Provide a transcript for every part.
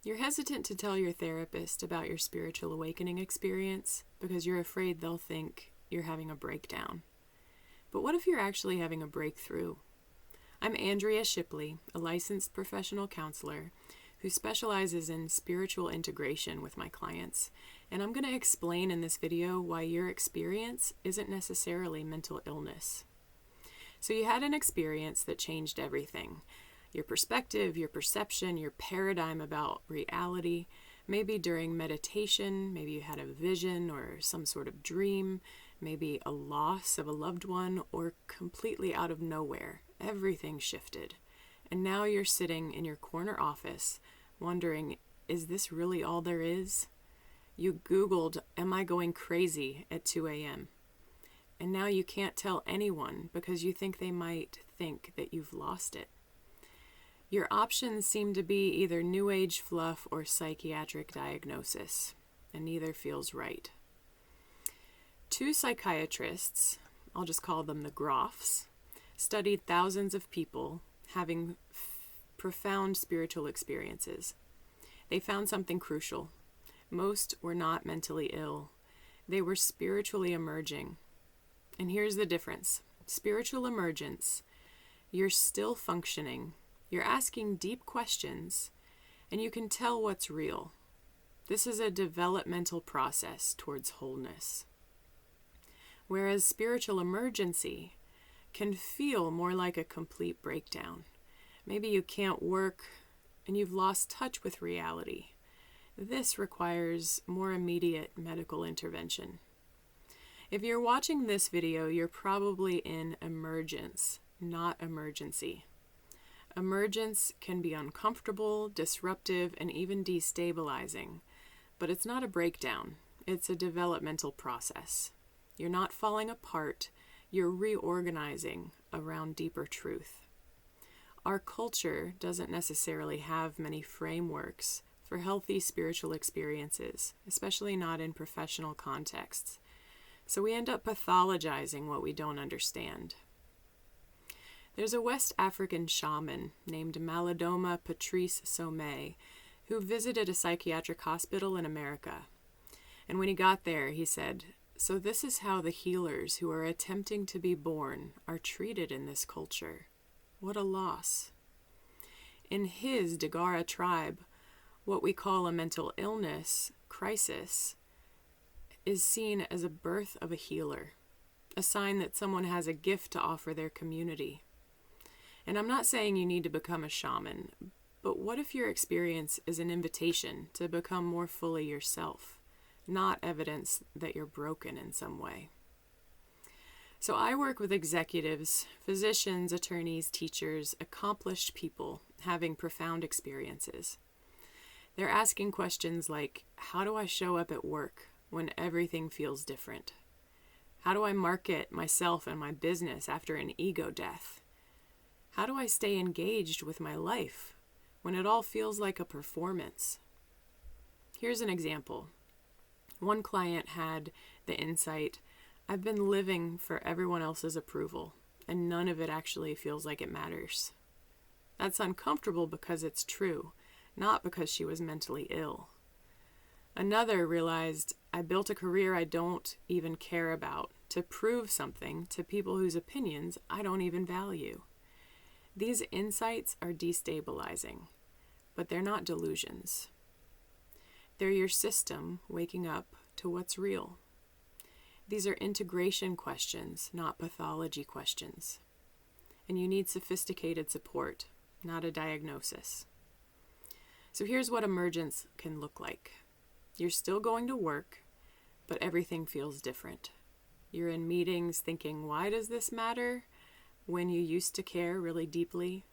You're hesitant to tell your therapist about your spiritual awakening experience because you're afraid they'll think you're having a breakdown. But what if you're actually having a breakthrough? I'm Andrea Shipley, a licensed professional counselor who specializes in spiritual integration with my clients, and I'm going to explain in this video why your experience isn't necessarily mental illness. So you had an experience that changed everything. Your perspective, your perception, your paradigm about reality. Maybe during meditation, maybe you had a vision or some sort of dream, maybe a loss of a loved one, or completely out of nowhere, everything shifted. And now you're sitting in your corner office wondering, is this really all there is? You Googled, am I going crazy at 2 a.m.? And now you can't tell anyone because you think they might think that you've lost it. Your options seem to be either New Age fluff or psychiatric diagnosis, and neither feels right. Two psychiatrists, I'll just call them the Grofs, studied thousands of people having profound spiritual experiences. They found something crucial. Most were not mentally ill. They were spiritually emerging. And here's the difference. Spiritual emergence, you're still functioning. You're asking deep questions, and you can tell what's real. This is a developmental process towards wholeness. Whereas spiritual emergency can feel more like a complete breakdown. Maybe you can't work and you've lost touch with reality. This requires more immediate medical intervention. If you're watching this video, you're probably in emergence, not emergency. Emergence can be uncomfortable, disruptive, and even destabilizing, but it's not a breakdown. It's a developmental process. You're not falling apart. You're reorganizing around deeper truth. Our culture doesn't necessarily have many frameworks for healthy spiritual experiences, especially not in professional contexts. So we end up pathologizing what we don't understand. There's a West African shaman named Malidoma Somé who visited a psychiatric hospital in America. And when he got there, he said, "So this is how the healers who are attempting to be born are treated in this culture. What a loss." In his Dagara tribe, what we call a mental illness crisis is seen as a birth of a healer, a sign that someone has a gift to offer their community. And I'm not saying you need to become a shaman, but what if your experience is an invitation to become more fully yourself, not evidence that you're broken in some way? So I work with executives, physicians, attorneys, teachers, accomplished people having profound experiences. They're asking questions like, how do I show up at work when everything feels different? How do I market myself and my business after an ego death? How do I stay engaged with my life when it all feels like a performance? Here's an example. One client had the insight, I've been living for everyone else's approval, and none of it actually feels like it matters. That's uncomfortable because it's true, not because she was mentally ill. Another realized, I built a career I don't even care about to prove something to people whose opinions I don't even value. These insights are destabilizing, but they're not delusions. They're your system waking up to what's real. These are integration questions, not pathology questions. And you need sophisticated support, not a diagnosis. So here's what emergence can look like. You're still going to work, but everything feels different. You're in meetings thinking, why does this matter? When you used to care really deeply.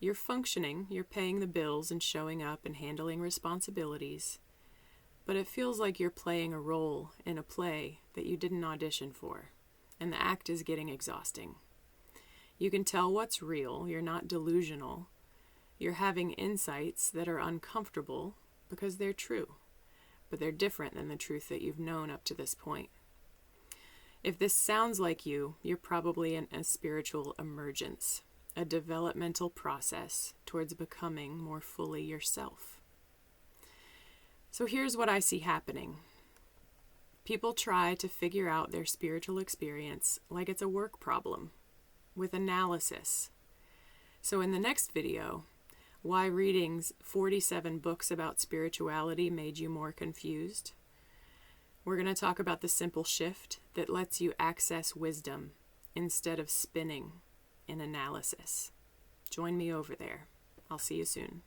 You're functioning, you're paying the bills and showing up and handling responsibilities, but it feels like you're playing a role in a play that you didn't audition for, and the act is getting exhausting. You can tell what's real, you're not delusional. You're having insights that are uncomfortable because they're true, but they're different than the truth that you've known up to this point. If this sounds like you, you're probably in a spiritual emergence, a developmental process towards becoming more fully yourself. So here's what I see happening. People try to figure out their spiritual experience like it's a work problem, with analysis. So in the next video, why reading 47 books about spirituality made you more confused, we're going to talk about the simple shift that lets you access wisdom instead of spinning in analysis. Join me over there. I'll see you soon.